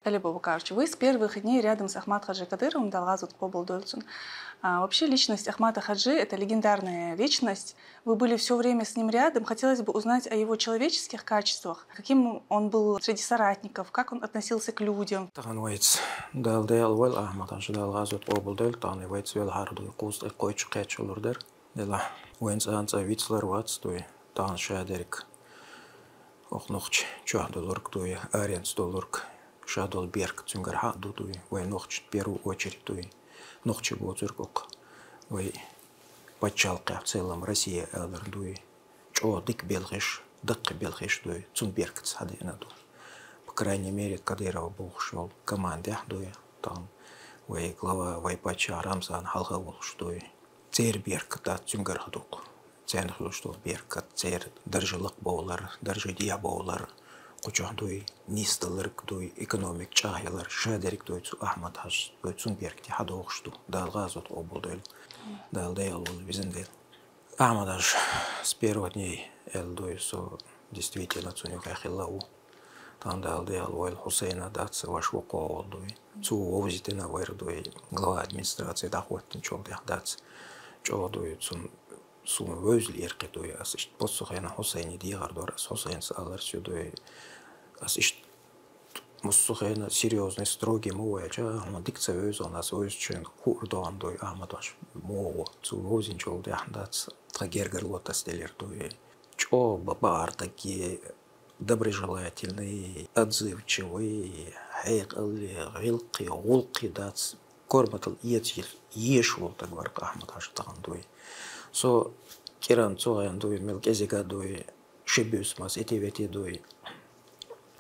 Али Бабукарович, вы с первых дней рядом с Ахмат Хаджи Кадыровым, Далгазут Кобалдольцун. Вообще личность Ахмата Хаджи — это легендарная личность. Вы были все время с ним рядом. Хотелось бы узнать о его человеческих качествах. Каким он был среди соратников, как он относился к людям. Таган вайц дал дел вел Ахмат Хаджи Далгазут Кобалдоль таны вайц вел харду куст койч кечулурдер. Дела вайц анца вицлер вац туй тан шадерик. Ох нохч чахдолурк туй аренц долурк. Шадол берг цунгар хаду туй вай нохч в первую очередь туй. Нохчи боцуркок вай пачалка в целом Россия элдер туй. Чо дик белхиш туй цунберг цады наду. По крайней мере, Кадыров был шел команде дуй там вай глава вай пача Рамзан халга был что цер берг да цунгар хадук. Цен что берг цер держалык боулар держидия боулар. Кучахдуй нисталырк дуй экономик чахялар шадерик дуй цу Ахмат Хаж дуй цунберг ти хадугшту Далгазут обулдөл далдел визендел Ахмат Хаж с первых дней эл дуй со действительно цунюка хиллау там далдел вол Хусейна дац ваш вокол дуй цу овзитина вайр дуй глава администрации дахваттын чолдях дац чо дуй цун сум вözli erke дуй ас ишт посухена Хусейни дигар дорас Хусейн салар сюдуй ас ишт муссухена серьезный строгий муэча дикция өз у нас өз чен хурдоан дуй Ахматаш моо цу возин чолды ахдац трагергер лотастелер дуй чо бабар такие доброжелательные отзывчивые хайгали гилки гулки дац корматал иетил ешул так варк Ахматаш таган дуй со киран цоян дуй мелкезига дуй шибюс мас этивети дуй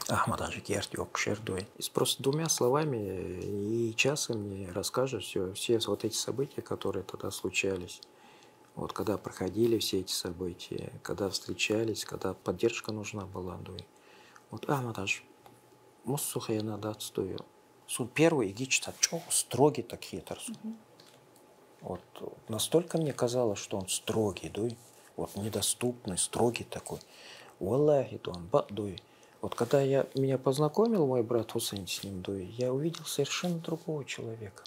Ахмат Хаджи Керт Йокшер дуй. Просто двумя словами и часами расскажешь все вот эти события, которые тогда случались. Вот когда проходили все эти события, когда встречались, когда поддержка нужна была дуй. Вот Ахмат Хаджи Муссухайна датстую. Сун первый игичта чё строгий так хитрс. Вот настолько мне казалось, что он строгий, дуй, вот недоступный, строгий такой. Валлахи, он бадуй. Вот когда меня познакомил мой брат Хусейн с ним, дуй, я увидел совершенно другого человека.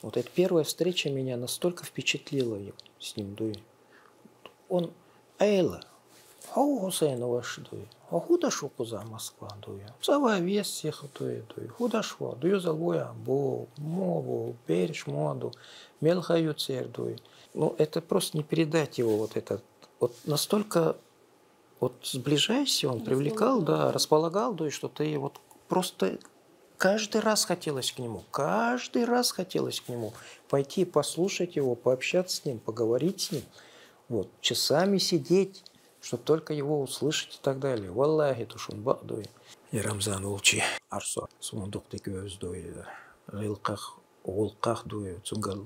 Вот эта первая встреча меня настолько впечатлила с ним, дуй. Он Эйла, хау Хусейн ваш дуй, а худа шукуза Москва, дуй. Сава вес всех дуй, худа шва, дуй залуя, бо, мову, берешь моду. Мелхаю цердуй. Ну, это просто не передать его вот это. Вот настолько вот сближайся, он привлекал, да, располагал, да, и что ты вот просто каждый раз хотелось к нему, пойти послушать его, пообщаться с ним, поговорить с ним, вот, часами сидеть, чтобы только его услышать и так далее. Валлахи тушун бадуй. И Рамзан улчи арсо сундук текөз дуй, рилках, улках дуй, цунгал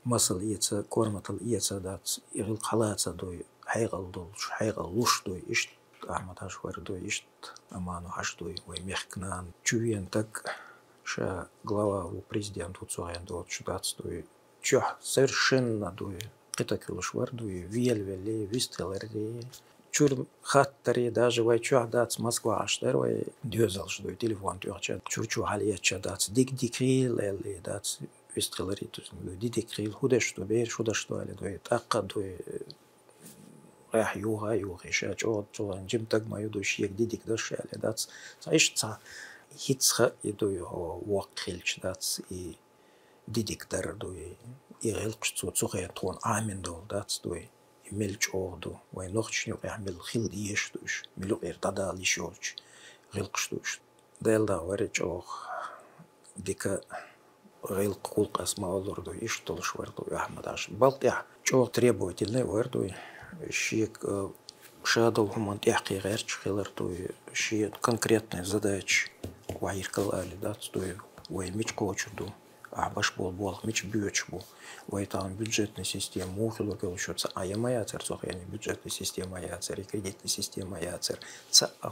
масал иеца, корматал иеца дац, ирил халаца дуй, хайгал долш, хайгал луш дуй, ишт Ахмат Хаж вар дуй, ишт Аману Хаж дуй, ой мехкнан. Чувен так, ша глава у президент уцуян дуй, чудац дуй, чё совершенно дуй, это кюлш вар дуй, вельвели, вистелери, чур хаттари, даже вай чё дац Москва аштер, вай дёзалш дуй, телефон тюрча, чур-чур халияча дац, дик-дикрил, эли дац, вистрелери, дидикрил, худаш что бер, худаш что али дуй, таккадуй, рах юга юги, шачот, чулан, джим так мою души, дидик души али дац, саишца, хитсха и дуй, вакхилч дац и дидик дар дуй, и рилкшцу, цухая трон амин дол дац дуй, и мельч орду, вай нохчню мел хил диеш душ, милу эртада лишорч, рилкшдуш, делда варич ох, дика Рейл кулк асмаалурду иш толшварду Ахмат Хаж. Балтя чо требовательный варду щик шадол хуман яхи герч хиларту щик конкретные задачи вайркалали датстую вай мичко чуду Баш бол, меч бюч был. Вайтан бюджетная система, мухилу получается, а я моя царь, я не бюджетная система, я царь, и кредитная система, я царь,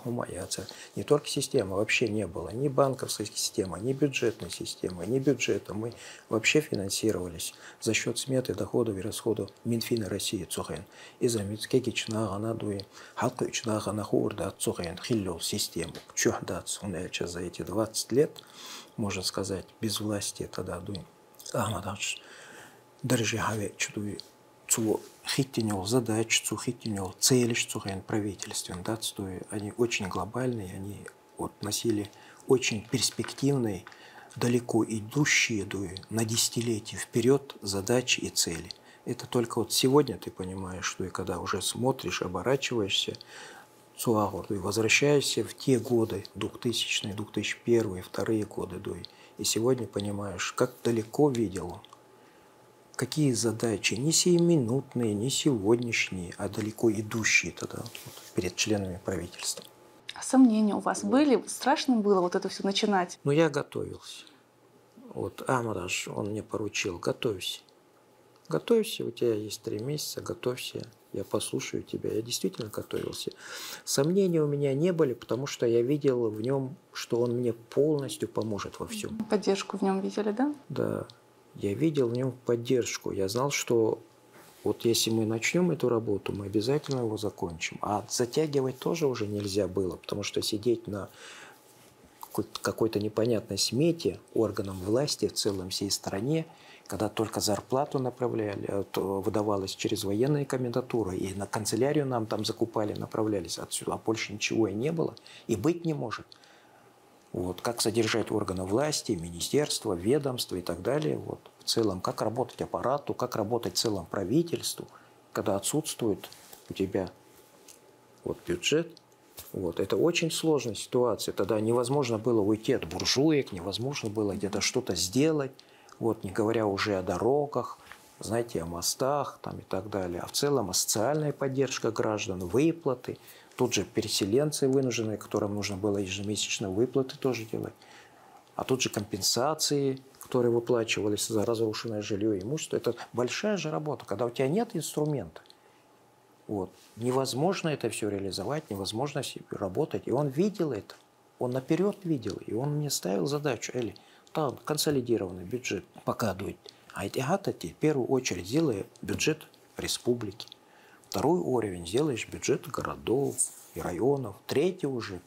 моя царь. Не только система, вообще не было, ни банковской системы, ни бюджетной системы, ни бюджета. Мы вообще финансировались за счет сметы доходов и расходов Минфина России, цухен. И за митскекична ганадуи, халка ична ганахурда, цухен, хиллил систему. Чухдат, он за эти 20 лет, можно сказать, без власти тогда дуй. Ахмадаш. Даже хавечу цу хиттинел задач, цу хиттинел цели, цу правительствен, да, они очень глобальные, они вот носили очень перспективные, далеко идущие на десятилетия вперед задачи и цели. Это только вот сегодня ты понимаешь, что и когда уже смотришь, оборачиваешься, и возвращаешься в те годы, 2000-е, 2001-е, 2002 годы, и сегодня понимаешь, как далеко видел он. Какие задачи, не сиюминутные, не сегодняшние, а далеко идущие тогда вот, перед членами правительства. А сомнения у вас были? Страшно было вот это все начинать? Но я готовился. Вот Амараш, он мне поручил, готовься. Готовься, у тебя есть 3 месяца, готовься, я послушаю тебя. Я действительно готовился. Сомнений у меня не были, потому что я видел в нем, что он мне полностью поможет во всем. Поддержку в нем видели, да? Да. Я видел в нем поддержку. Я знал, что вот если мы начнем эту работу, мы обязательно его закончим. А затягивать тоже уже нельзя было, потому что сидеть на какой-то непонятной смете органам власти в целом всей стране, когда только зарплату направляли, выдавалось через военные комендатуры, и на канцелярию нам там закупали, направлялись отсюда, а больше ничего и не было, и быть не может. Вот, как содержать органы власти, министерства, ведомства и так далее. Вот, в целом, как работать аппарату, как работать в целом правительству, когда отсутствует у тебя вот, бюджет. Вот, это очень сложная ситуация. Тогда невозможно было уйти от буржуек, невозможно было где-то что-то сделать, вот, не говоря уже о дорогах, знаете, о мостах там, и так далее. А в целом социальная поддержка граждан, выплаты. Тут же переселенцы вынужденные, которым нужно было ежемесячно выплаты тоже делать. А тут же компенсации, которые выплачивались за разрушенное жилье и имущество. Это большая же работа, когда у тебя нет инструмента. Вот. Невозможно это все реализовать, невозможно работать. И он видел это, он наперед видел. И он мне ставил задачу, Эли, там консолидированный бюджет показывает. А эти в первую очередь сделай бюджет республики. Второй уровень сделаешь бюджет городов и районов. Третий уже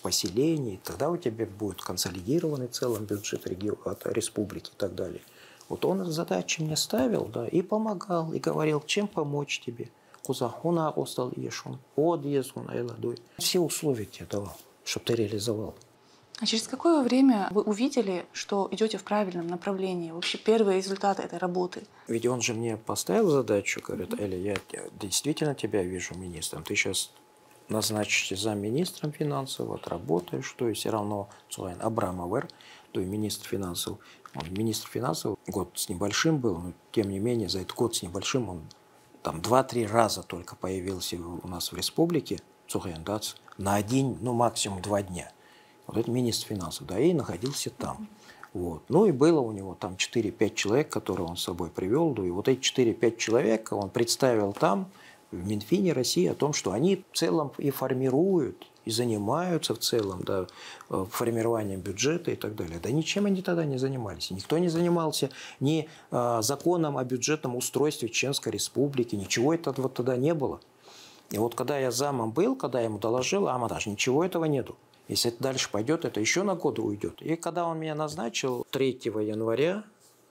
поселений. Тогда у тебя будет консолидированный целый бюджет от республики и так далее. Вот он задачи мне ставил, да, и помогал, и говорил, чем помочь тебе. Все условия тебе давал, чтобы ты реализовал. А через какое время вы увидели, что идете в правильном направлении? Вообще первые результаты этой работы? Ведь он же мне поставил задачу, говорит, Эля, я действительно тебя вижу министром. Ты сейчас назначишься замминистром финансов, отработаешь, то есть все равно Абрамовер, то есть министр финансов. Он министр финансов год с небольшим был, но тем не менее за этот год с небольшим он там 2-3 раза только появился у нас в республике, на 1, ну максимум 2 дня. Вот это министр финансов, да, и находился там. Вот. Ну и было у него там 4-5 человек, которые он с собой привел. Да, и вот эти 4-5 человек он представил там, в Минфине России, о том, что они в целом и формируют, и занимаются в целом да, формированием бюджета и так далее. Да ничем они тогда не занимались. Никто не занимался ни законом о бюджетном устройстве Чеченской Республики, ничего этого вот тогда не было. И вот когда я замом был, когда я ему доложил, даже ничего этого нету. Если это дальше пойдет, это еще на годы уйдет. И когда он меня назначил 3 января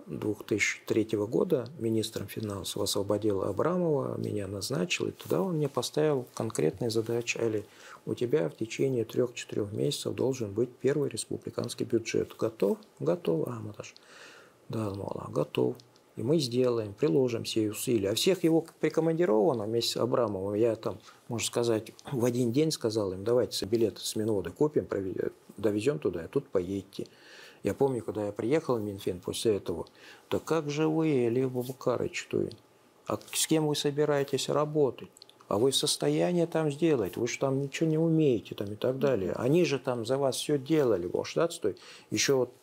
2003 года министром финансов, освободил Абрамова, меня назначил, и туда он мне поставил конкретные задачи. Али, у тебя в течение 3-4 месяцев должен быть первый республиканский бюджет. Готов? Готов, Аматаш. Да, мало, готов. И мы сделаем, приложим все усилия. А всех его прикомандировано вместе с Абрамовым. Я там, можно сказать, в один день сказал им, давайте билеты с Минвода купим, довезем туда, а тут поедете. Я помню, когда я приехал в Минфин после этого, да как же вы, Лев Бабукарович, а с кем вы собираетесь работать? А вы в состоянии там сделать, вы же там ничего не умеете там, и так далее. Они же там за вас все делали, еще вот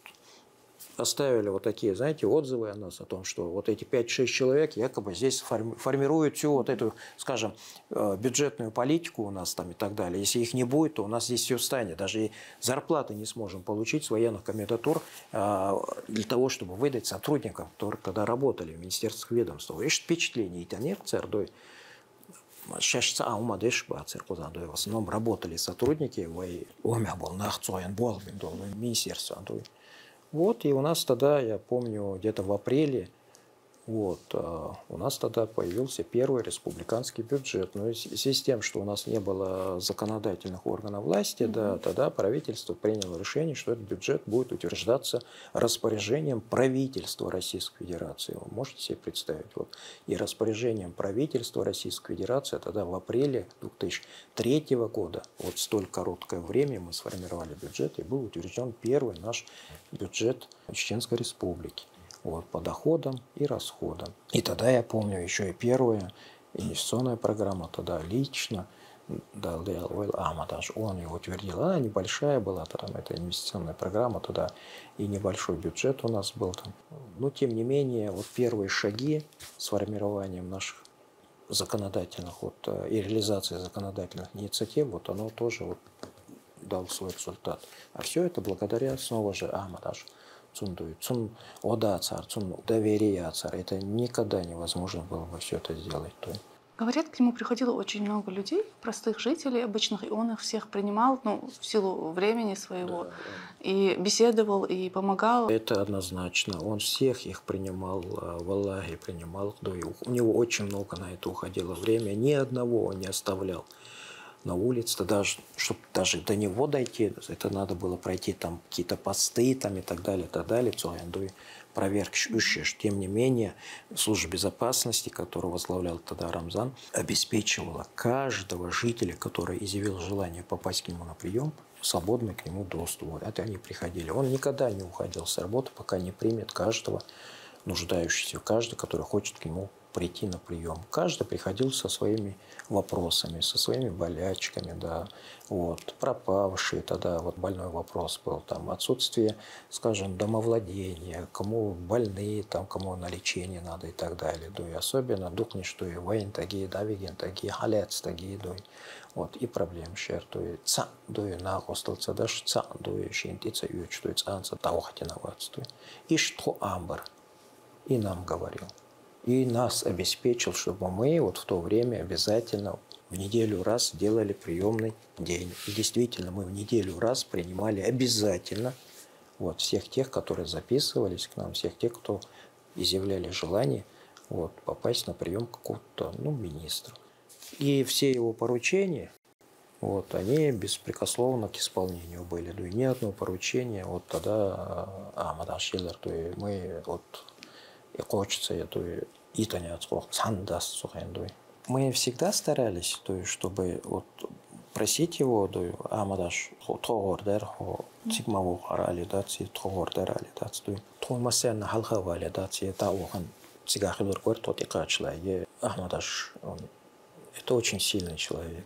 оставили вот такие, знаете, отзывы о нас, о том, что вот эти 5-6 человек якобы здесь формируют всю вот эту, скажем, бюджетную политику у нас там и так далее. Если их не будет, то у нас здесь все встанет. Даже и зарплаты не сможем получить с военных комендатур для того, чтобы выдать сотрудникам, которые тогда работали в министерских ведомствах. И впечатление, и нет, цердой. В основном работали сотрудники в министерстве. Вот, и у нас тогда, я помню, где-то в апреле, вот, у нас тогда появился первый республиканский бюджет. Но в связи с тем, что у нас не было законодательных органов власти, да, тогда правительство приняло решение, что этот бюджет будет утверждаться распоряжением правительства Российской Федерации. Вы можете себе представить? Вот. И распоряжением правительства Российской Федерации тогда в апреле 2003 года, вот столь короткое время мы сформировали бюджет, и был утвержден первый наш бюджет Чеченской Республики. Вот, по доходам и расходам. И тогда я помню еще и первая инвестиционная программа, тогда лично Далдел Ойл Ахмадаш, он ее утвердил. Она небольшая была, там, эта инвестиционная программа, тогда и небольшой бюджет у нас был там. Но тем не менее, вот первые шаги с формированием наших законодательных вот, и реализации законодательных инициатив, вот оно тоже вот дал свой результат. А все это благодаря снова же Ахмадашу. Доверие. Это никогда невозможно было бы все это сделать. Говорят, к нему приходило очень много людей, простых жителей обычных, и он их всех принимал, ну, в силу времени своего, да. И беседовал, и помогал. Это однозначно. Он всех их принимал, в Аллахе принимал. У него очень много на это уходило время, ни одного он не оставлял на улице, даже, чтобы даже до него дойти, это надо было пройти там какие-то посты там, и так далее, проверки. Тем не менее, служба безопасности, которую возглавлял тогда Рамзан, обеспечивала каждого жителя, который изъявил желание попасть к нему на прием, свободный к нему доступ. Это они приходили. Он никогда не уходил с работы, пока не примет каждого нуждающегося, каждый, который хочет к нему прийти на прием. Каждый приходил со своими вопросами, со своими болячками, да, вот, пропавшие тогда, вот больной вопрос был, там, отсутствие, скажем, домовладения, кому больные, там, кому на лечение надо и так далее, да, и особенно духни, что и воин такие, давиген такие, халец такие, да, вот, и проблем шер, то и ца, да, и на остался даже ца, да, и шинтица, и что и цанца, таухатиноваться, и что амбар, и нам говорил. И нас обеспечил, чтобы мы вот в то время обязательно в неделю раз делали приемный день. И действительно, мы в неделю раз принимали обязательно вот, всех тех, которые записывались к нам, всех тех, кто изъявляли желание вот, попасть на прием к какому-то министру. И все его поручения, вот, они беспрекословно к исполнению были. И ни одного поручения вот тогда Ахмадаш Шиллер, то и мы вот и хочется, мы всегда старались, то есть, чтобы вот, просить его, Ахмадаш, это очень сильный человек.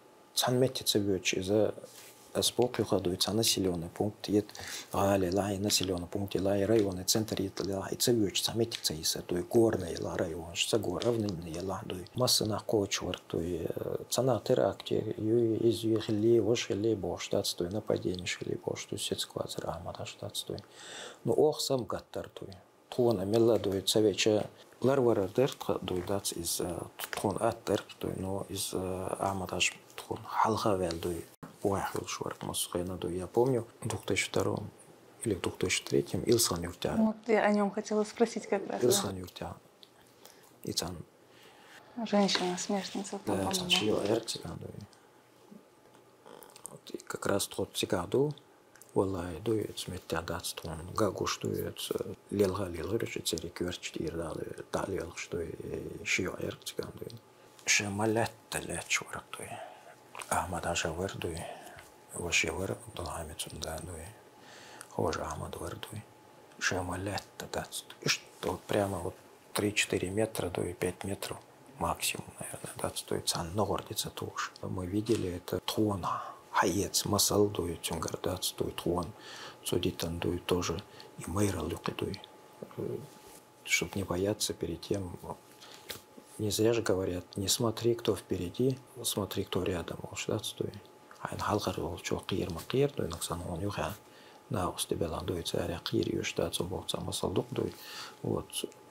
Спок выходит населенный пункт, населенный пункт, районный центр, и заметится, то есть горный район, равнинный, масса на кочвар, то есть цена теракте, изъехали, вошли, боштат, то нападение, шли, бошту, сетсквазер, амадаштат, то есть. Но ох, сам гаттар, то есть. Тхона мелла, то есть, совеча, ларвара дертха, то есть, из тхон аттер, то есть, но из амадаш, тхон халхавел, то есть. Я помню, в 2002 или в 2003 Илсан Юртя. Вот я о нем хотела спросить как раз. Илсан Юртя. Ицан. Женщина-смертница. Да, как раз тот цикаду, Валай дует, смертя датствон, гагуш дует, лелга лелгорич, церекверч, дали, что шио эрциган дует. Шемалетта лечурак дует. Ахмадаша вердуй, ваши вер, долгамицун дадуй, хоже Ахмад вердуй, шемалетта даст. И что прямо вот 3-4 метра, до 5 метров максимум, наверное, даст, стоит сан, но гордится тоже. Мы видели это тона, Хаец, масал дуй, тюнгардац дуй, туан, судитан дуй тоже, и мэйрал люки дуй. Чтобы не бояться перед тем, не зря же говорят, не смотри, кто впереди, смотри, кто рядом. Айн халқар ол чоқ қиыр мақиыр, дуй, наксан он юха, на устебелан дуй, царя қиыр юштат, субоқца масалдук дуй. Вот,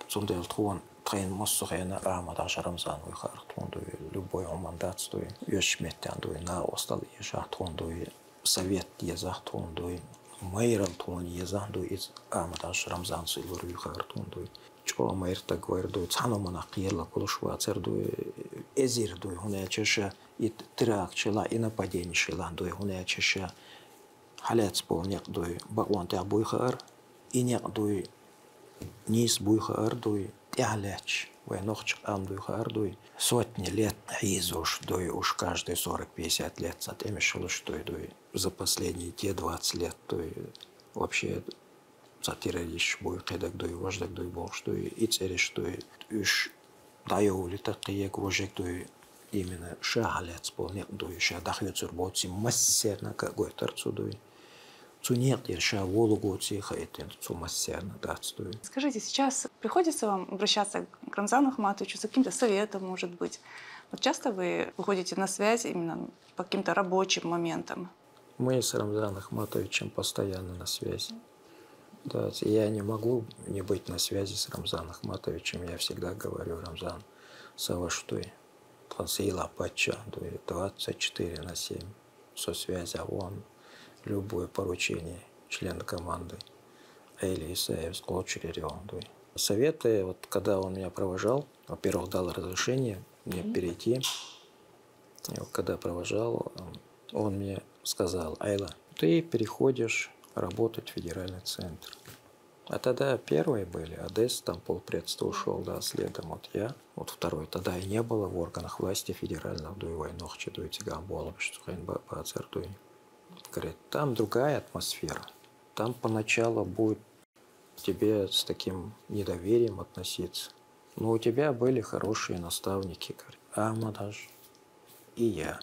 сундел туан, трейн моссухена, Ахмад Рамзан, уйхар, туан дуй, любой омандат, дуй, юшметтян дуй, на остал ежа, туан дуй, совет езах, туан дуй, мэйрал туан езах, дуй, из Ахмад Рамзан, силур юхар, туан дуй. Чего майр так говорит, дуй, цану мана қиырла, кулушва, цер дуй, эзир дуй, хуне чеша, и теракт шела, и нападение шела, дуй, хуне чеша, халец пол нек дуй, бакван тя буйхар, и нек дуй, низ буйхар дуй, тяляч, войнохчик ам дуйхар дуй, сотни лет изуш дуй, уж каждые 40-50 лет, затем шелуш дуй, за последние те 20 лет дуй, вообще сатиралиш буй, кедак дуй, вождак дуй, бог дуй, и цериш дуй, уж даю литакиек вожек дуй, именно шагалец пол нек дуй, шадахвецур боци массерна какой торцу дуй. Скажите, сейчас приходится вам обращаться к Рамзану Ахматовичу за каким-то советом, может быть? Вот часто вы выходите на связь именно по каким-то рабочим моментам? Мы с Рамзаном Ахматовичем постоянно на связи. Да, я не могу не быть на связи с Рамзаном Ахматовичем. Я всегда говорю, Рамзан, Саваштой, Трансила Патча, 24/7, соцсвязь ООН. Любое поручение члена команды Эйли Исаев Склочерерёндуй. Советы, вот когда он меня провожал, во-первых, дал разрешение мне перейти. И вот, когда провожал, он мне сказал: Айла, ты переходишь работать в федеральный центр. А тогда первые были, Одесс, там полпредства ушел, да, следом вот я. Вот второй, тогда и не было в органах власти федеральных, дуй войнохчи, дуй тигам болом, что дуй. Говорит, там другая атмосфера. Там поначалу будет тебе с таким недоверием относиться. Но у тебя были хорошие наставники, говорит, Ахмадаж и я.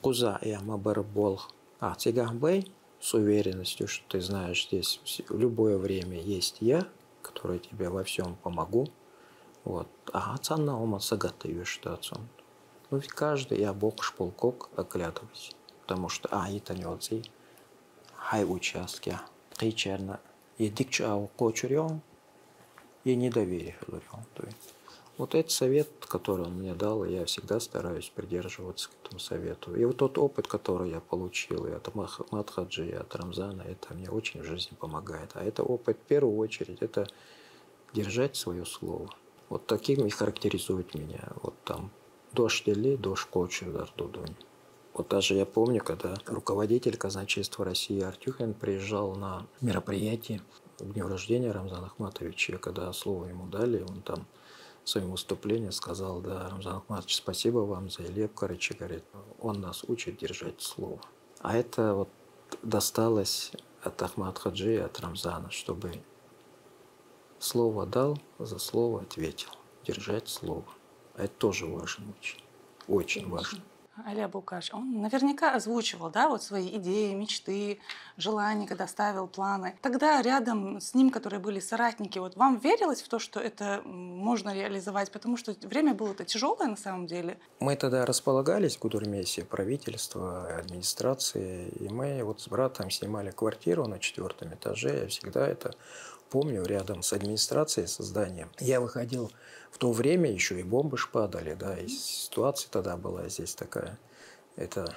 Куза я мабарбол. Тигахбэй с уверенностью, что ты знаешь, здесь в любое время есть я, который тебе во всем помогу. Вот. Цанна ума сагатаю штацун. Ну ведь каждый я бог шполкок оглядывайся. Потому что это не отцы, хай участки, причерно, и дикчау кочурем, и недоверие. Вот этот совет, который он мне дал, я всегда стараюсь придерживаться к этому совету. И вот тот опыт, который я получил и от Ахмад-Хаджи, и от Рамзана, это мне очень в жизни помогает. А это опыт, в первую очередь, это держать свое слово. Вот таким и характеризует меня. Вот там, дождь дели, дождь кочу, дардудунь. Вот даже я помню, когда руководитель казначейства России Артюхин приезжал на мероприятие к дню рождения Рамзана Ахматовича, когда слово ему дали, он там в своем выступлении сказал: да, Рамзан Ахматович, спасибо вам за Илеп Карачи, говорит, он нас учит держать слово. А это вот досталось от Ахмад-Хаджи и от Рамзана, чтобы слово дал, за слово ответил, держать слово. А это тоже важно очень, очень важно. Али Абукаш, он наверняка озвучивал, да, вот свои идеи, мечты, желания, когда ставил планы. Тогда рядом с ним, которые были соратники, вот вам верилось в то, что это можно реализовать? Потому что время было-то тяжелое на самом деле. Мы тогда располагались в Гудурмесе, правительство, администрации, и мы вот с братом снимали квартиру на 4-м этаже. Я всегда это помню, рядом с администрацией, со зданием. Я выходил в то время, еще и бомбы ж падали, да, и ситуация тогда была здесь такая. Это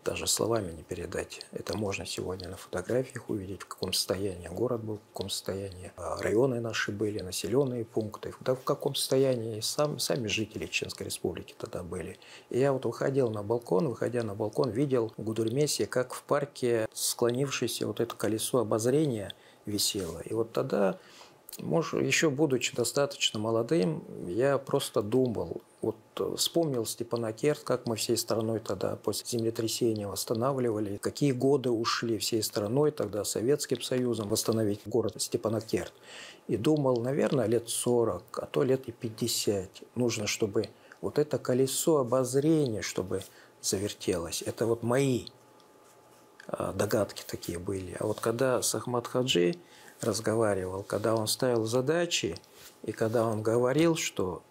даже словами не передать. Это можно сегодня на фотографиях увидеть, в каком состоянии город был, в каком состоянии районы наши были, населенные пункты, да, в каком состоянии сами жители Чеченской Республики тогда были. И я вот выходил на балкон, выходя на балкон, видел в Гудурмесе, как в парке склонившееся вот это колесо обозрения висело. И вот тогда, может, еще будучи достаточно молодым, я просто думал, вот вспомнил Степанакерт, как мы всей страной тогда после землетрясения восстанавливали, какие годы ушли всей страной тогда Советским Союзом восстановить город Степанакерт. И думал, наверное, лет 40, а то лет и 50 нужно, чтобы вот это колесо обозрения, чтобы завертелось. Это вот мои догадки такие были. А вот когда с Ахмад Хаджи разговаривал, когда он ставил задачи, и когда он говорил, что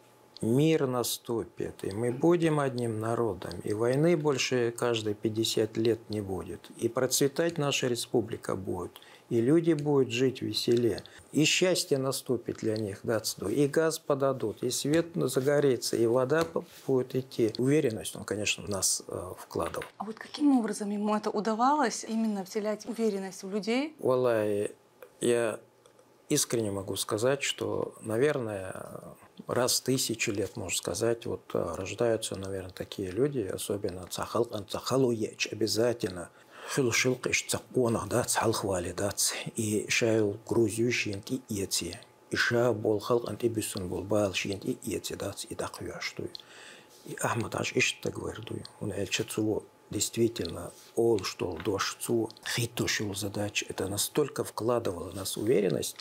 мир наступит, и мы будем одним народом, и войны больше каждые 50 лет не будет, и процветать наша республика будет, и люди будут жить веселее, и счастье наступит для них, и газ подадут, и свет загорится, и вода будет идти. Уверенность он, конечно, в нас вкладывал. А вот каким образом ему это удавалось, именно вселять уверенность в людей? Валлахи, я искренне могу сказать, что, наверное, раз в 1000 лет, можно сказать, вот рождаются, наверное, такие люди, особенно обязательно. И шайл Грузию шенти иети, и ша бол халк антибюсон бол бал шенти иети дац и даквяштуй. И Ахмад аж ишта говорю, он эльчацу действительно ол что дошцу хитушил задач. Это настолько вкладывало в нас уверенность,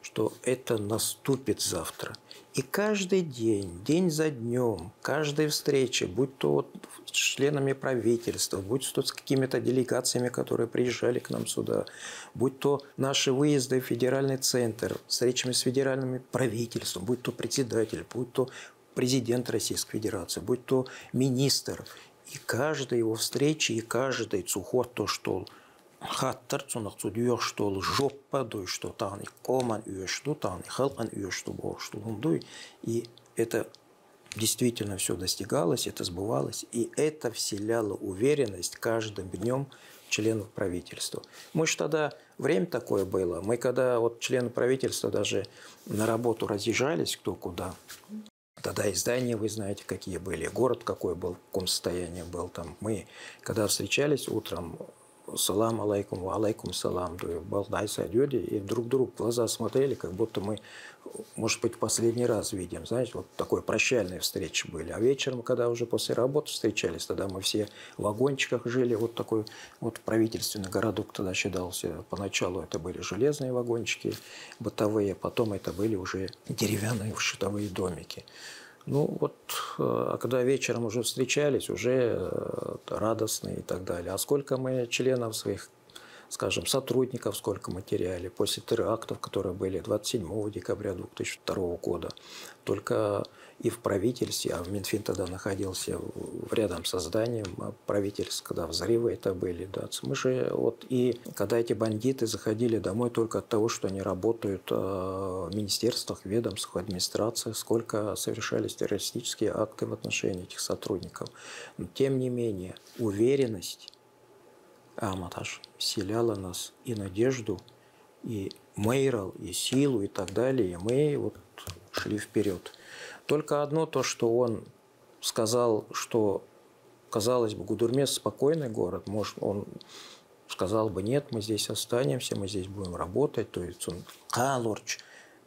что это наступит завтра. И каждый день, день за днем, каждая встреча, будь то с членами правительства, будь то с какими-то делегациями, которые приезжали к нам сюда, будь то наши выезды в федеральный центр, встречами с федеральным правительством, будь то председатель, будь то президент Российской Федерации, будь то министр. И каждой его встречи, и каждый цухот то, что хаттар цунак цудюр, что жопа дуй, что тани коман уешту, тани халкан уешту бошту лундуй. И это действительно все достигалось, это сбывалось, и это вселяло уверенность каждым днем членов правительства. Мы же тогда, время такое было, мы когда вот члены правительства даже на работу разъезжались кто куда, тогда издания, вы знаете, какие были, город какой был, в каком состоянии был там. Мы, когда встречались утром, салам алейкум, алейкум салам, балдайса люди, и друг другу в глаза смотрели, как будто мы, может быть, в последний раз видим. Знаете, вот такой прощальные встречи были. А вечером, когда уже после работы встречались, тогда мы все в вагончиках жили. Вот такой вот правительственный городок тогда считался. Поначалу это были железные вагончики бытовые, потом это были уже деревянные щитовые домики. Ну вот, а когда вечером уже встречались, уже радостные и так далее. А сколько мы членов своих, скажем, сотрудников, сколько мы теряли после терактов, которые были 27 декабря 2002 года. Только и в правительстве, а в Минфин тогда находился рядом со зданием правительства, когда взрывы это были. Да. Мы же вот и когда эти бандиты заходили домой только от того, что они работают в министерствах, ведомствах, администрациях, сколько совершались террористические акты в отношении этих сотрудников. Но тем не менее, уверенность Ахмадаш вселяла нас и надежду, и мейрал, и силу, и так далее. И мы вот шли вперед. Только одно то, что он сказал, что, казалось бы, Гудурмес спокойный город, может, он сказал бы, нет, мы здесь останемся, мы здесь будем работать, то есть он калорч,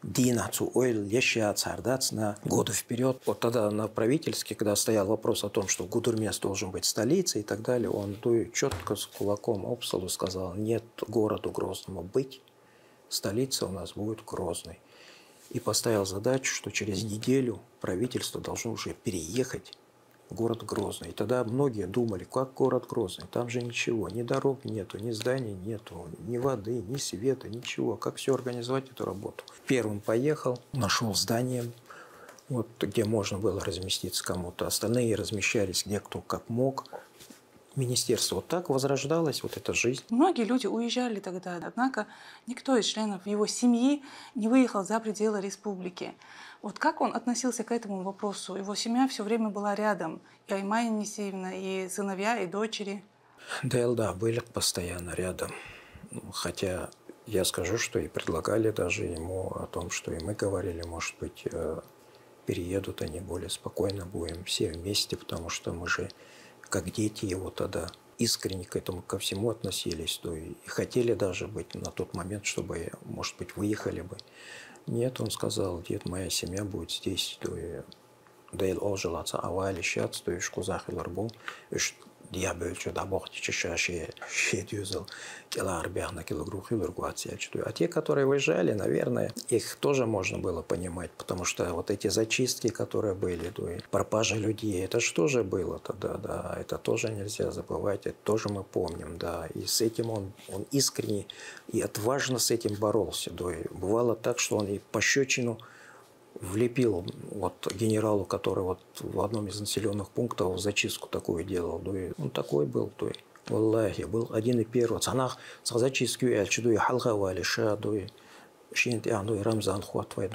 динацу ойл ящац на годы вперед. Вот тогда на правительстве, когда стоял вопрос о том, что Гудурмес должен быть столицей и так далее, он четко с кулаком об столу сказал, нет городу Грозному быть, столица у нас будет Грозной. И поставил задачу, что через неделю правительство должно уже переехать в город Грозный. И тогда многие думали, как город Грозный, там же ничего, ни дорог нету, ни зданий нету, ни воды, ни света, ничего. Как все организовать эту работу? Первым поехал, нашел здание, вот, где можно было разместиться кому-то. Остальные размещались где кто как мог. Министерство. Вот так возрождалась вот эта жизнь. Многие люди уезжали тогда, однако никто из членов его семьи не выехал за пределы республики. Вот как он относился к этому вопросу? Его семья все время была рядом. И Аймая Енисеевна, и сыновья, и дочери. Да, были постоянно рядом. Хотя я скажу, что и предлагали даже ему о том, что и мы говорили, может быть, переедут они более спокойно, будем все вместе, потому что мы же как дети его тогда искренне к этому ко всему относились, то и хотели даже быть на тот момент, чтобы, может быть, выехали бы. Нет, он сказал, дед, моя семья будет здесь, то и Дейл Олжелаца Авали Щац, то и Шкузах и Ларбу, Diabelcho да бохтича шаши 700 килограмм. А те, которые выезжали, наверное, их тоже можно было понимать, потому что вот эти зачистки, которые были, пропажа людей, это же тоже было тогда, да, это тоже нельзя забывать, это тоже мы помним, да, и с этим он искренне и отважно с этим боролся, да, и бывало так, что он и пощечину влепил вот генералу, который вот в одном из населенных пунктов зачистку такую делал. Он такой был, валлахи, был один и первый. Цанах зачистку эльчу, халгавали, ша, Рамзан Хуатвай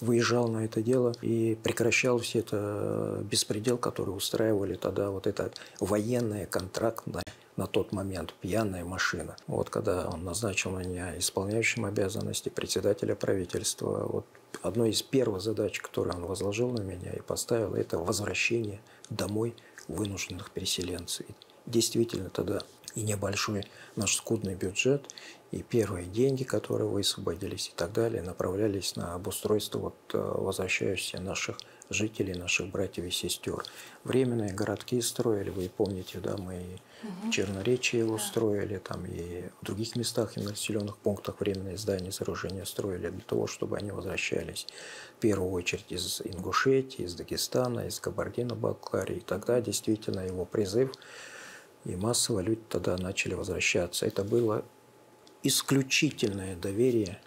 выезжал на это дело и прекращал все это беспредел, который устраивали тогда вот эта военная, контрактная на тот момент пьяная машина. Вот когда он назначил меня исполняющим обязанности председателя правительства, вот одной из первых задач, которую он возложил на меня и поставил, это возвращение домой вынужденных переселенцев. Действительно тогда и небольшой наш скудный бюджет, и первые деньги, которые высвободились и так далее, направлялись на обустройство вот возвращающихся наших жителей, наших братьев и сестер. Временные городки строили, вы помните, да, мы в Черноречье его строили, там и в других местах и населенных пунктах временные здания сооружения строили для того, чтобы они возвращались в первую очередь из Ингушетии, из Дагестана, из Кабардино-Балкарии. И тогда действительно его призыв, и массово люди тогда начали возвращаться. Это было исключительное доверие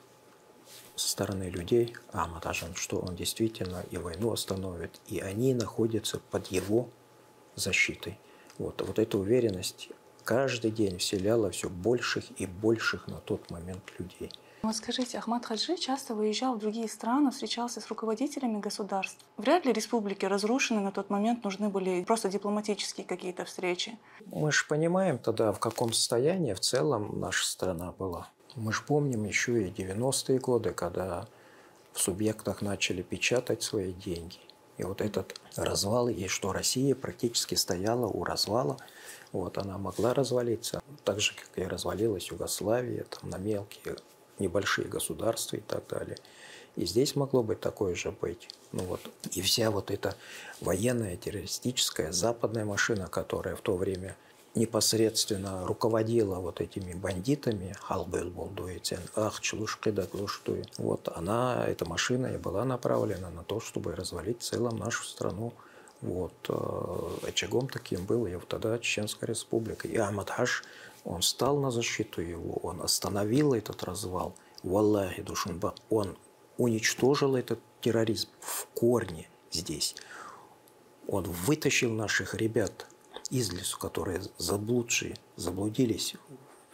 со стороны людей Ахмад-Аджан, что он действительно и войну остановит, и они находятся под его защитой. Вот эта уверенность каждый день вселяла все больших и больших на тот момент людей. Вот скажите, Ахмад Хаджи часто выезжал в другие страны, встречался с руководителями государств. Вряд ли республики разрушены на тот момент, нужны были просто дипломатические какие-то встречи. Мы же понимаем тогда, в каком состоянии в целом наша страна была. Мы же помним еще и 90-е годы, когда в субъектах начали печатать свои деньги. И вот этот развал, и что Россия практически стояла у развала, вот она могла развалиться, так же, как и развалилась Югославия, там, на мелкие небольшие государства и так далее. И здесь могло быть такое же быть. И вся вот эта военная, террористическая западная машина, которая в то время непосредственно руководила вот этими бандитами, вот она, эта машина и была направлена на то, чтобы развалить в целом нашу страну. Очагом таким был и тогда Чеченская республика. И Ахмад-Хадж, он встал на защиту его, он остановил этот развал. Валлахи душунба, он уничтожил этот терроризм в корне здесь. Он вытащил наших ребят из лесу, которые заблудились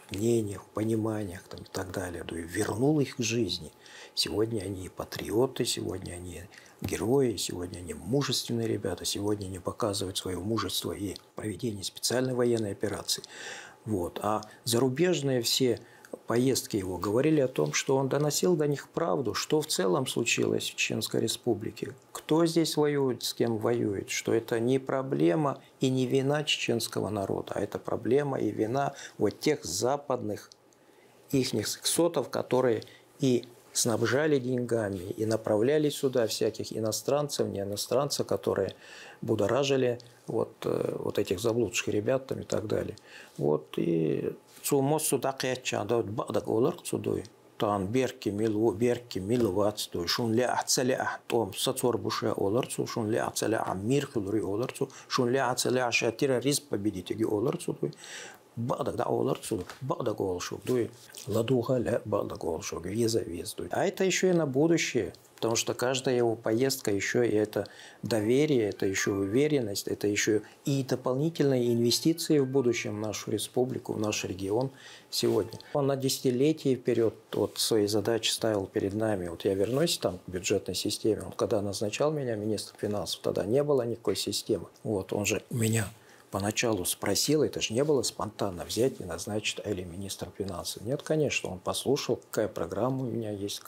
в мнениях, в пониманиях и так далее, и вернул их к жизни. Сегодня они патриоты, сегодня они герои, сегодня они мужественные ребята, сегодня они показывают свое мужество и проведение специальной военной операции. А зарубежные все поездки его говорили о том, что он доносил до них правду, что в целом случилось в Чеченской республике, кто здесь воюет, с кем воюет, что это не проблема и не вина чеченского народа, а это проблема и вина вот тех западных ихних сексотов, которые и снабжали деньгами, и направляли сюда всяких иностранцев, не иностранцев, которые будоражили вот этих заблудших ребят там и так далее. И цумосу дакьяча, багдак олар цудой, тан берки милвац, шун ле ацале ахтом сацор буше олар цу, шун ле ацале амир хилури олар цу, шун ле ацале аша терроризм победитель олар цудой. Багдак да олар цудой, багдак олшук, ладуха ле багдак олшук, виза. А это еще и на будущее. Потому что каждая его поездка еще и это доверие, это еще уверенность, это еще и дополнительные инвестиции в будущем в нашу республику, в наш регион сегодня. Он на десятилетия вперед свои задачи ставил перед нами. Я вернусь там к бюджетной системе. Когда назначал меня министром финансов, тогда не было никакой системы. Он же меня поначалу спросил, это же не было спонтанно взять и назначить Эли министром финансов. Нет, конечно, он послушал, какая программа у меня есть,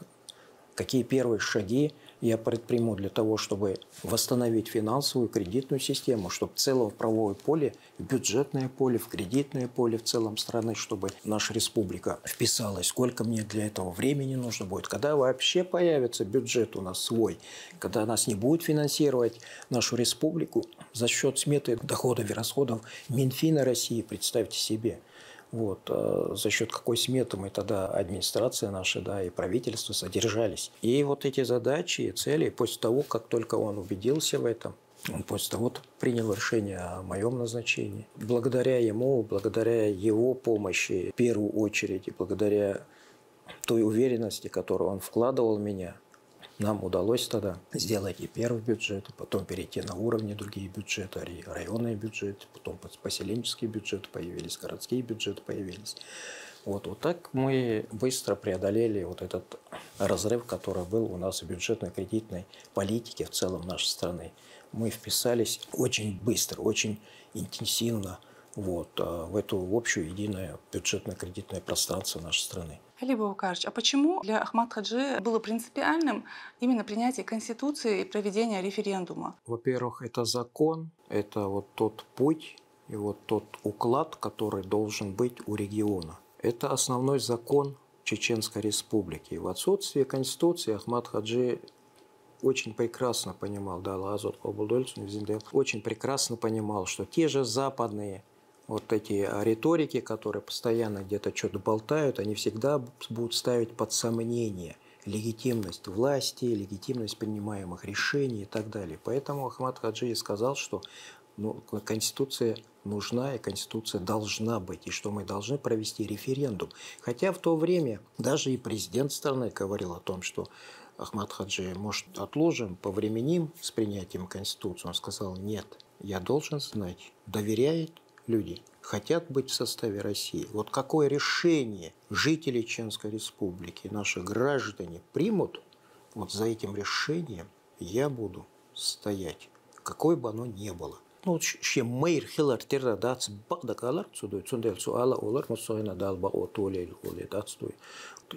какие первые шаги я предприму для того, чтобы восстановить финансовую, кредитную систему, чтобы целое правовое поле, в бюджетное поле, в кредитное поле в целом страны, чтобы наша республика вписалась. Сколько мне для этого времени нужно будет, когда вообще появится бюджет у нас свой, когда нас не будет финансировать нашу республику за счет сметы доходов и расходов Минфина России, представьте себе. Вот, за счет какой сметы мы тогда, администрация наша, да, и правительство содержались. И вот эти задачи и цели, после того, как только он убедился в этом, он после того принял решение о моем назначении. Благодаря ему, благодаря его помощи, в первую очередь, и благодаря той уверенности, которую он вкладывал в меня, нам удалось тогда сделать и первый бюджет, потом перейти на уровни другие бюджеты, районные бюджеты, потом поселенческие бюджеты появились, городские бюджеты появились. Вот так мы быстро преодолели вот этот разрыв, который был у нас в бюджетно-кредитной политике в целом нашей страны. Мы вписались очень быстро, очень интенсивно в эту общую единое бюджетно-кредитное пространство нашей страны. Али Баукарович, а почему для Ахмад Хаджи было принципиальным именно принятие Конституции и проведение референдума? Во-первых, это закон, это вот тот путь и вот тот уклад, который должен быть у региона. Это основной закон Чеченской Республики. В отсутствие Конституции Ахмад Хаджи очень прекрасно понимал, очень прекрасно понимал, что те же западные вот эти риторики, которые постоянно где-то что-то болтают, они всегда будут ставить под сомнение легитимность власти, легитимность принимаемых решений и так далее. Поэтому Ахмад Хаджи сказал, что Конституция нужна и Конституция должна быть, и что мы должны провести референдум. Хотя в то время даже и президент страны говорил о том, что Ахмад Хаджи, может, отложим, повременим с принятием Конституции. Он сказал, нет, я должен знать, доверяет люди, хотят быть в составе России. Вот какое решение жители Чеченской Республики, наши граждане примут, вот за этим решением я буду стоять, какое бы оно ни было.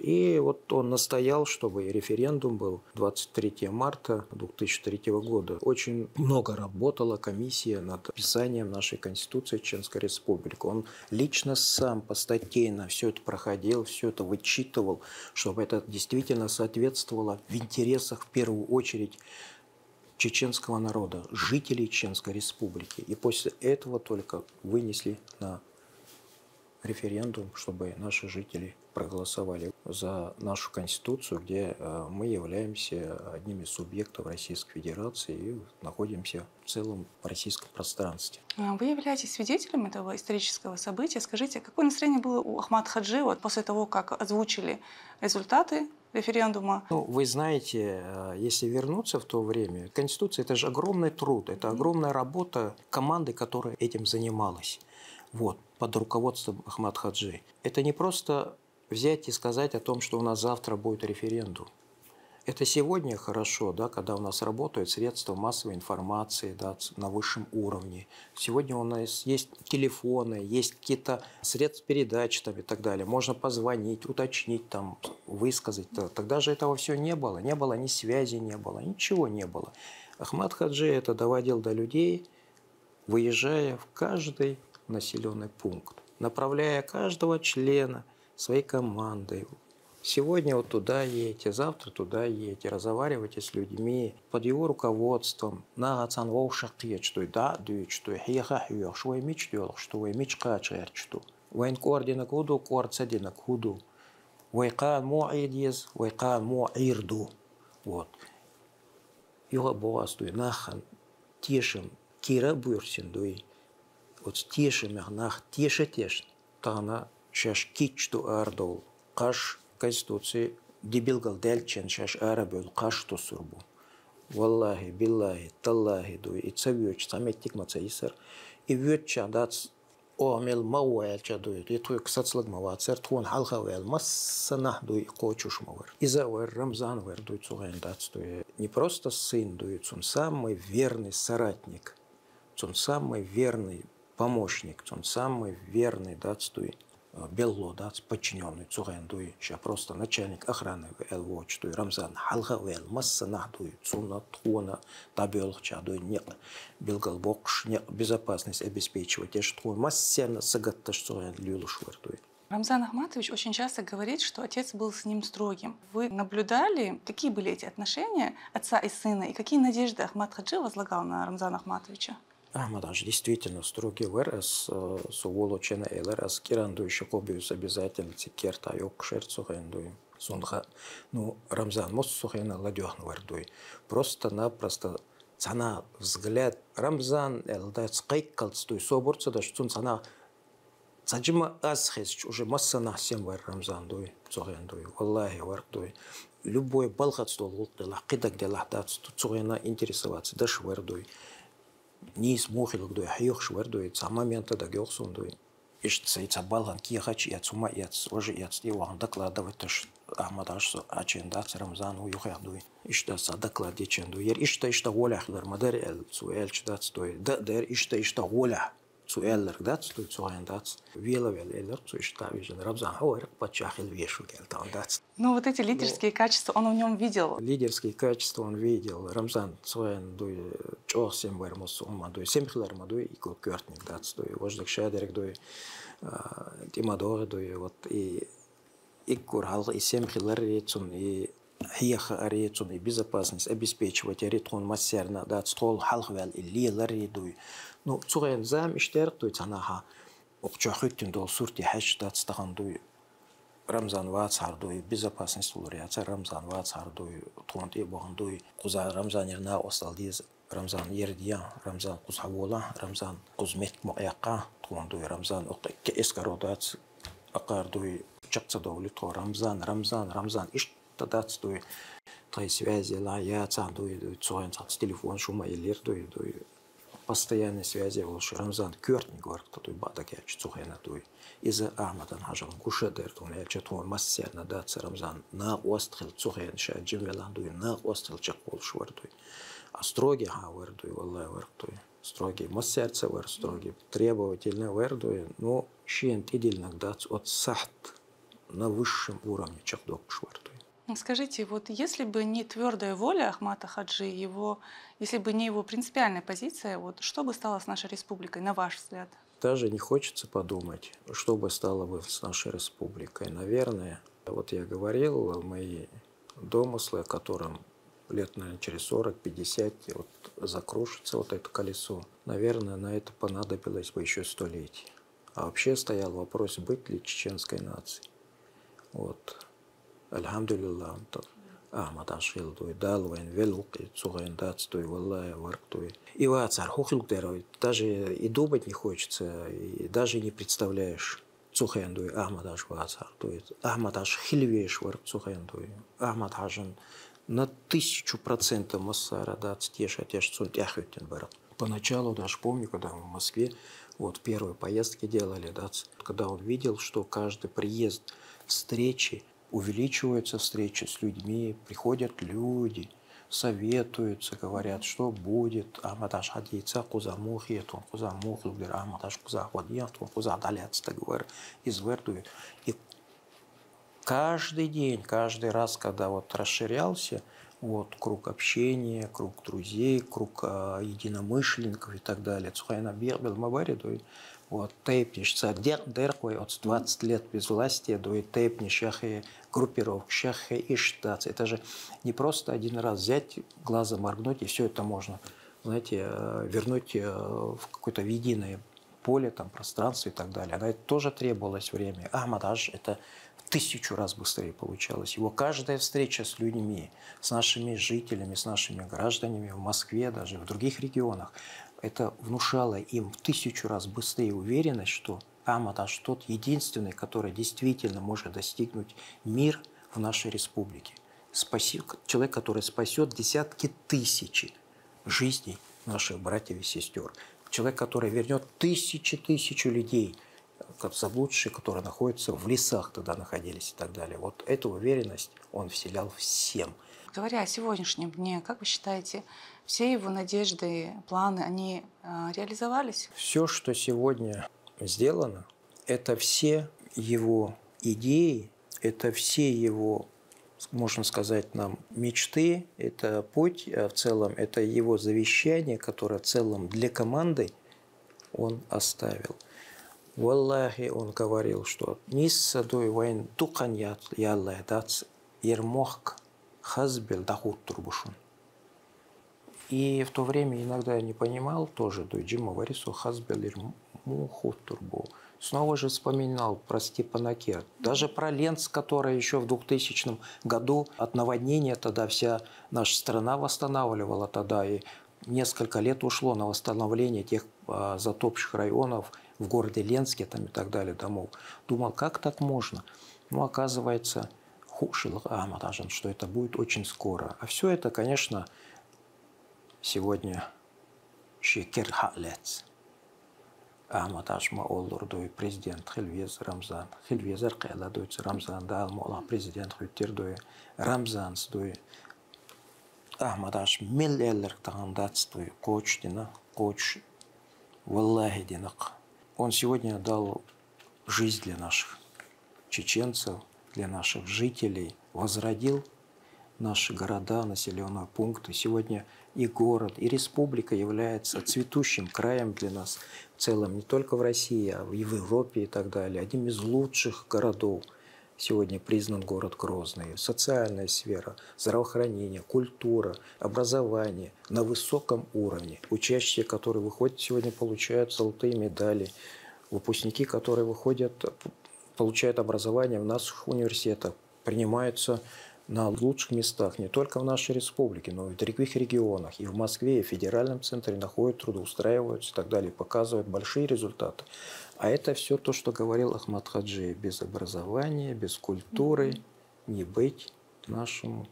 И вот он настоял, чтобы референдум был 23 марта 2003 года. Очень много работала комиссия над писанием нашей Конституции Чеченской Республики. Он лично сам постатейно все это проходил, все это вычитывал, чтобы это действительно соответствовало в интересах в первую очередь чеченского народа, жителей Чеченской Республики. И после этого только вынесли на референдум, чтобы наши жители проголосовали за нашу Конституцию, где мы являемся одним из субъектов Российской Федерации и находимся в целом в российском пространстве. Вы являетесь свидетелем этого исторического события. Скажите, какое настроение было у Ахмад Хаджи после того, как озвучили результаты референдума? Вы знаете, если вернуться в то время, Конституция – это же огромный труд, это огромная работа команды, которая этим занималась. Под руководством Ахмад Хаджи. Это не просто взять и сказать о том, что у нас завтра будет референдум. Это сегодня хорошо, да, когда у нас работают средства массовой информации, да, на высшем уровне. Сегодня у нас есть телефоны, есть какие-то средства передачи там, и так далее. Можно позвонить, уточнить, там, высказать. Тогда же этого все не было. Не было ни связи, не было, ничего не было. Ахмад Хаджи это доводил до людей, выезжая в каждый населенный пункт, направляя каждого члена своей команды. Сегодня вот туда едете, завтра туда едете, разговаривайте с людьми под его руководством. Вот тише мягнах, тише. Тана шаш кичту ардол. Каш Конституции дебилгал дельчен шаш арабел каш тусурбу. Валлахи, биллахи, таллахи дуй. И цавьёч, саметтик мацаисар. И вётча дац омел мауэлча дуй. И туй ксацлаг мавацер, туон халхавел массанах дуй кочуш мавар. И завэр Рамзан вэр дуй цугэн дац дуй. Не просто сын дуй, он самый верный соратник. Он самый верный помощник, он самый верный, да, белло, да, подчиненный цугендуй, ща просто начальник охраны ЛВОЧ, туй Рамзан халга вел масса нахдуй, цуна тхуна табелх чадуй не белгалбокш не безопасность обеспечивать, я что масса на сагатташ цуген люлушвартуй. Рамзан Ахматович очень часто говорит, что отец был с ним строгим. Вы наблюдали, какие были эти отношения отца и сына, и какие надежды Ахмат Хаджи возлагал на Рамзана Ахматовича? Ахмад аж действительно строгий вырос, суволочена элерас кирандуй шокобиус обязательно цикерта йок шерцугендуй. Сунха, ну, Рамзан мос сухена ладёхн вардуй. Просто-напросто цана взгляд Рамзан элда цкайкалцтуй соборца да что цана цаджима асхес уже массана всем вар Рамзан дуй цугендуй. Валлахи вардуй. Любой балхатстол гулты лахкидак де лахдат цугена интересоваться даш вардуй. Низ мухилок дуй хайох швардуй цама мента да гёхсун дуй. Ишт сайца балган кияхач яцума яц уже яц диван докладывать то что Ахмад аш аченда Рамзан уюхах дуй. Ишта са докладе ченду ер ишта волях мадар эл цуэл чдат стой да дер ишта волях цуэллер дат стой цуэн дат вела эллер цу ишта вижен Рамзан хауэр пачахил вешу гелтан дат. Ну вот эти лидерские качества он в нем видел. Лидерские качества он видел. Рамзан цуэн дуй чох сем вармос ума дуй семхлер мадуй и кёртник дат стой вождак шадерек дуй тимадор дуй вот и курал и семхлер рецун и хияха рецун и безопасность обеспечивать ритон массерна дат стол халхвел и лилер дуй. Ну цуэн зам иштер дуй цанаха окчахыттин дол сурти хаш дат стаган дуй. Рамзан вацардуй безопасность луриаца Рамзан вацардуй тонти богандуй куза Рамзан ерна осталдиз Рамзан ердия Рамзан кузхавола Рамзан кузмет мояка тондуй Рамзан окке эскародат акардуй чакцадовли то Рамзан иш тадацдуй той связи ла я цандуй цоен телефон шума илердуй дуй постоянной связи волши Рамзан кёртни говорит той бадаке чцухена дуй из-за Ахмадан хажам кушадер тон элчатон массерна дац Рамзан на острел цухен ша джимвеландуй на острел чакол швардуй а строгий хавардуй валлай вардуй строгий массерца вар строгий требовательный вардуй но щент идильнак дац от сахт на высшем уровне чакдок швардуй. Скажите, вот если бы не твердая воля Ахмата Хаджи, если бы не его принципиальная позиция, вот что бы стало с нашей республикой, на ваш взгляд? Даже не хочется подумать, что бы стало бы с нашей республикой. Наверное, вот я говорил, мои домыслы, о котором лет, наверное, через 40-50 вот, закрушится вот это колесо. Наверное, на это понадобилось бы еще столетий. А вообще стоял вопрос, быть ли чеченской нацией. Вот. Альхамдулиллах, Ахмад Ашил дуй далвайн велуки цугайн дац дуй валлай варк дуй. И вацар хухлук дерой, даже и думать не хочется, и даже не представляешь цухайн дуй Ахмад Аш вацар дуй. Ахмад Аш хильвеш варк цухайн дуй. Ахмад Ашин на 1000% массара дац теша цун тяхютен барак. Поначалу даже помню, когда мы в Москве вот первые поездки делали, дац, когда он видел, что каждый приезд, встречи увеличиваются встречи с людьми, приходят люди, советуются, говорят, что будет. Аматаш хадица кузамухи, кузамух, лугер аматаш кузахвадия, кузадалец, так говорят, извердуют. И каждый день, каждый раз, когда вот расширялся вот круг общения, круг друзей, круг единомышленников и так далее, цухайна бирбел мавариду. Вот тейпниш деркой от 20 лет без власти до тейпниш шахе группировок шахе и штат. Это же не просто один раз взять, глазом моргнуть и все это можно, знаете, вернуть в какое-то единое поле, там, пространство и так далее. На это тоже требовалось время. Ахмад Аш это в 1000 раз быстрее получалось. Его каждая встреча с людьми, с нашими жителями, с нашими гражданами в Москве, даже в других регионах, это внушало им в 1000 раз быстрее уверенность, что Ахмад Аш тот единственный, который действительно может достигнуть мир в нашей республике. Человек, который спасет десятки тысяч жизней наших братьев и сестер. Человек, который вернет тысячи людей, как заблудшие, которые находятся в лесах, тогда находились и так далее. Вот эту уверенность он вселял всем. Говоря о сегодняшнем дне, как вы считаете, все его надежды, планы, они реализовались? Все, что сегодня сделано, это все его идеи, это все его, можно сказать, нам мечты, это путь, а в целом это его завещание, которое в целом для команды он оставил. Валлахи, он говорил, что «Нисса дуй вайн тукан ялла дац ермох хазбел дахут турбушун». И в то время иногда я не понимал тоже, дуй джима варису хазбел ермухут турбу. Снова же вспоминал про Степанакерт, даже про Ленц, который еще в 2000 году от наводнения тогда вся наша страна восстанавливала тогда, и несколько лет ушло на восстановление тех затопших районов в городе Ленске там, и так далее, домов. Думал, как так можно? Ну, оказывается, что это будет очень скоро. А все это, конечно, сегодня шекер-халец. Ахмад Ашма Олдурдуй, президент Хильвез Рамзан. Хильвезер Кайладуйц Рамзан дал мола президент Хуттирдуй Рамзансдуй. Ахмад Аш миллеллер тагандацдуй коч дина, коч валлахи динак. Он сегодня дал жизнь для наших чеченцев, для наших жителей, возродил наши города, населенные пункты. Сегодня и город, и республика является цветущим краем для нас в целом, не только в России, а и в Европе и так далее. Одним из лучших городов сегодня признан город Грозный. Социальная сфера, здравоохранение, культура, образование на высоком уровне. Учащиеся, которые выходят сегодня, получают золотые медали. Выпускники, которые выходят, получают образование в наших университетах, принимаются на лучших местах не только в нашей республике, но и в других регионах. И в Москве, и в федеральном центре находят, трудоустраиваются и так далее, показывают большие результаты. А это все то, что говорил Ахмад Хаджи. Без образования, без культуры не быть нашему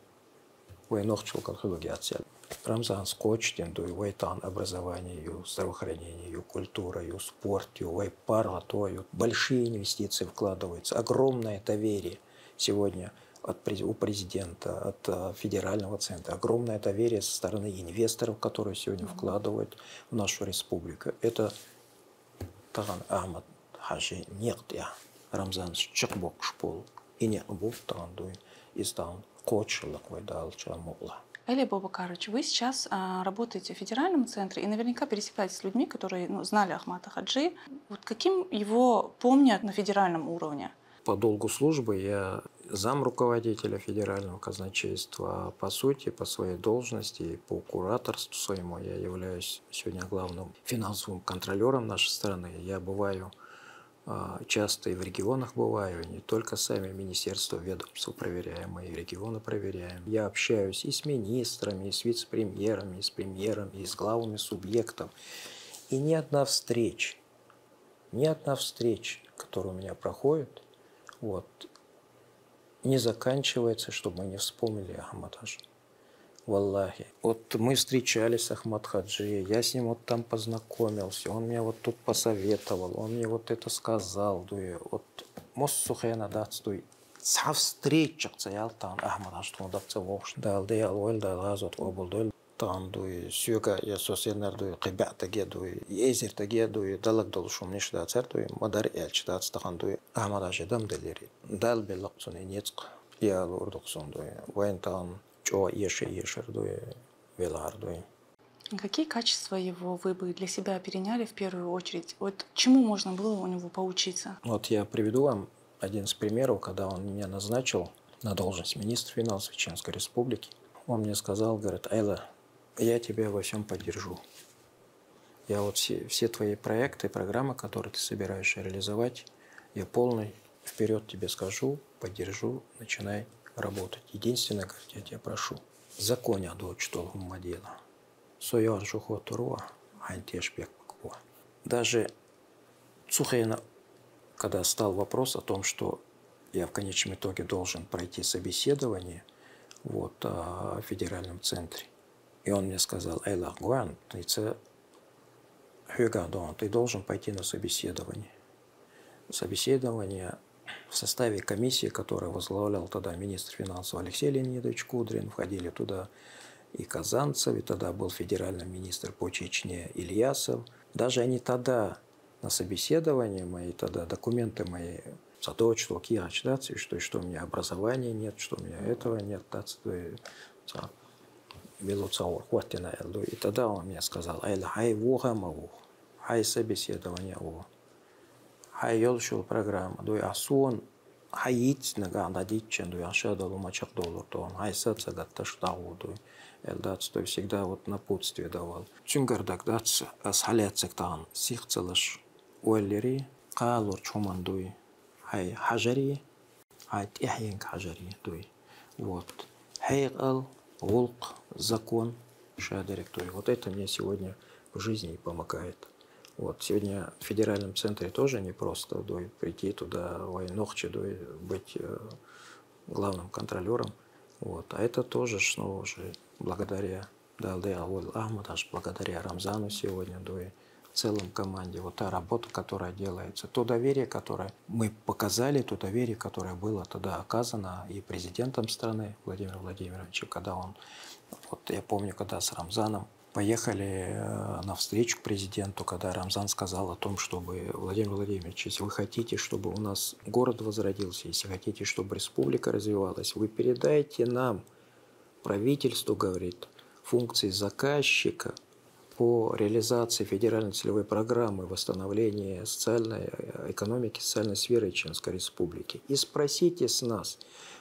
Рамзан скочтен, дуй вайтан образованию, здравоохранению, культурою, спорту, вайпарла, тою. Большие инвестиции вкладываются, огромное доверие сегодня у президента, от федерального центра. Огромное доверие со стороны инвесторов, которые сегодня вкладывают в нашу республику. Это Таган Ахмад Хаджи Нехтя Рамзан Чакбок Шпол и Нехбув Тагандуй Истан Кочелак Вайдал Чамула. Эли Абубакарович, вы сейчас работаете в федеральном центре и наверняка пересекаетесь с людьми, которые знали Ахмада Хаджи. Вот каким его помнят на федеральном уровне? По долгу службы я зам руководителя федерального казначейства, а по сути, по своей должности и по кураторству своему я являюсь сегодня главным финансовым контролером нашей страны. Я бываю часто и в регионах бываю, не только сами министерства, ведомства проверяем, мы и регионы проверяем. Я общаюсь и с министрами, и с вице-премьерами, и с премьерами, и с главами субъектов. И ни одна встреча, которая у меня проходит, не заканчивается, чтобы мы не вспомнили Ахмад Хаджи. Валлахи. Вот мы встречались с Ахмад Хаджи, я с ним вот там познакомился, он мне вот тут посоветовал, он мне вот это сказал. Вот моссухена дацдуй. Со встречах цаялтан Ахмад Хаджи дацдуй вовш. Далды алвал далазот обулдуй. Тандуй сюга я соседнардуй кибятаге дуй езертаге дуй далак долшум нишда цартуй мадар элчдат стахандуй Ахмад Хаджи дам делери. Дал беллаксон нецк я лурдуксон дуй. Вайнтан Какие качества его вы бы для себя переняли в первую очередь? Вот чему можно было у него поучиться? Вот я приведу вам один из примеров, когда он меня назначил на должность министра финансов Чеченской Республики. Он мне сказал, говорит: Айла, я тебя во всем поддержу. Я вот все твои проекты, программы, которые ты собираешься реализовать, я полный вперед тебе скажу, поддержу, начинай работать. Единственное, говорит, я тебя прошу, законя дочь толгумма дела. Сояр жухотуруа, антешбек бакбуа. Даже Цухейна, когда стал вопрос о том, что я в конечном итоге должен пройти собеседование в федеральном центре, и он мне сказал: Эйла Гуан, ты должен пойти на собеседование. Собеседование в составе комиссии, которую возглавлял тогда министр финансов Алексей Леонидович Кудрин, входили туда и Казанцев, и тогда был федеральный министр по Чечне Ильясов. Даже они тогда на собеседование мои, тогда документы мои за то, что кияч, да, что у меня образования нет, что у меня этого нет, да, и тогда он мне сказал, хай вогамау, хай собеседование о, хай елшил программа, а сон хайит наганда дитчен, ашадалу мачак доллар, то он хай сацагатта штау, элдац, то всегда вот напутствие давал. Чунгардак дац асхаляцектан сихцелаш уэллери, калур чумандуй, хай хажари, хай тихинг хажари, дуй. Вот. Хейгал, волк, закон, шадерик, дуй. Вот это мне сегодня в жизни помогает. Вот. Сегодня в федеральном центре тоже непросто дуй, прийти туда, ногчи, дуй, быть главным контролером. Вот. А это тоже снова же благодаря Далде Ауэль Ахмад, аж благодаря Рамзану сегодня, дуй, в целом команде. Вот та работа, которая делается, то доверие, которое мы показали, то доверие, которое было тогда оказано и президентом страны Владимиром Владимировичем, когда он, вот я помню, когда с Рамзаном поехали на встречу к президенту, когда Рамзан сказал о том, чтобы, Владимир Владимирович, если вы хотите, чтобы у нас город возродился, если хотите, чтобы республика развивалась, вы передайте нам, правительству, говорит, функции заказчика по реализации федеральной целевой программы восстановления социальной экономики, социальной сферы Чеченской Республики. И спросите с нас,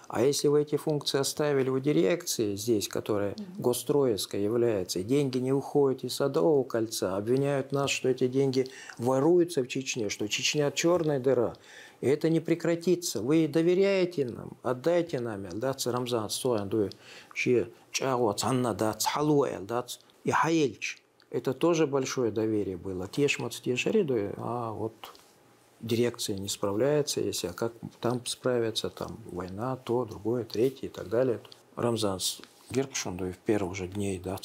а если вы эти функции оставили у дирекции здесь, которая госстроевская является, и деньги не уходят из Садового кольца, обвиняют нас, что эти деньги воруются в Чечне, что Чечня черная дыра, и это не прекратится. Вы доверяете нам, отдайте нам, Рамзан, это тоже большое доверие было. А вот дирекция не справляется, если, а как там справятся, там война, то, другое, третье и так далее. Рамзан Геркшунду в первых же дней, да,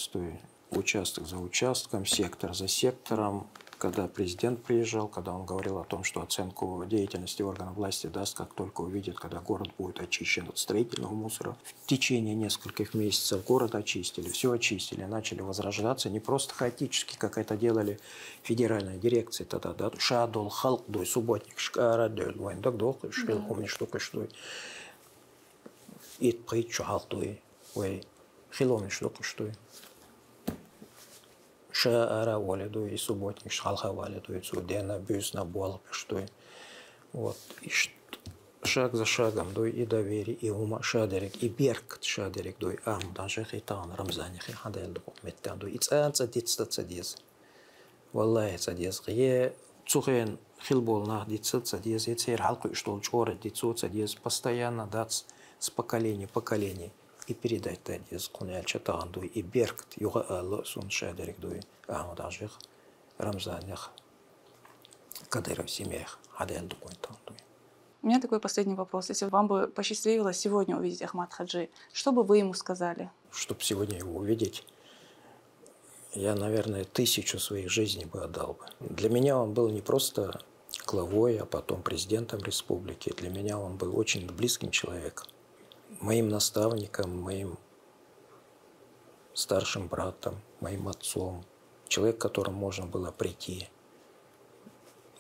участок за участком, сектор за сектором, когда президент приезжал, когда он говорил о том, что оценку деятельности органов власти даст, как только увидит, когда город будет очищен от строительного мусора. В течение нескольких месяцев город очистили, все очистили, начали возрождаться, не просто хаотически, как это делали федеральные дирекции тогда, да, шадол, халк, дой, субботник, шкара, дой, так долго, шкил, помнишь, штука, что и притчу, халдой, ой, хиломин, штука, что Шаара валиду и субботник, шалха валиду и цудена, бюсна, бол, что вот. И шаг за шагом, дой и доверие, и ума шадерик, и беркт шадерик, дой ам, даже хитан, рамзаних, и хадель док, меттан, дой, и цанца дитста цадиз. Валлахи цадиз, е цухен хилбол на дитста цадиз, и цер халку и штол чоры, дитсу цадиз, постоянно дац с поколения в поколение. И передать тадиз куняль чатанду и беркт юга алло сун шадерик дуй ахмадажих рамзанях кадыров семьях хадель дукой тандуй. У меня такой последний вопрос. Если вам бы посчастливилось сегодня увидеть Ахмад Хаджи, что бы вы ему сказали? Чтобы сегодня его увидеть, я, наверное, 1000 своих жизней бы отдал бы. Для меня он был не просто главой, а потом президентом республики. Для меня он был очень близким человеком. Моим наставником, моим старшим братом, моим отцом. Человек, к которому можно было прийти,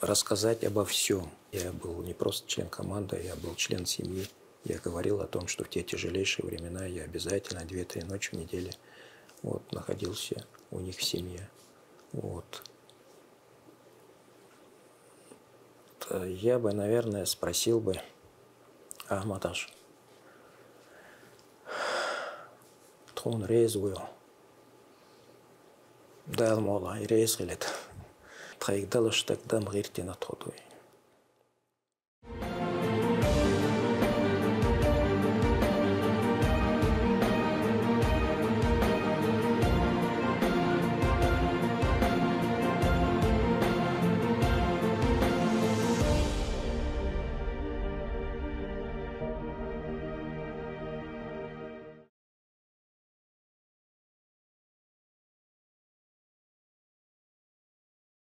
рассказать обо всем. Я был не просто член команды, я был член семьи. Я говорил о том, что в те тяжелейшие времена я обязательно 2-3 ночи в неделю вот, находился у них в семье. Вот. Я бы, наверное, спросил бы Ахмадаш. Тхон резвую. Дал мола и резгилет. Траигдалаш так дам гиртина тходуй.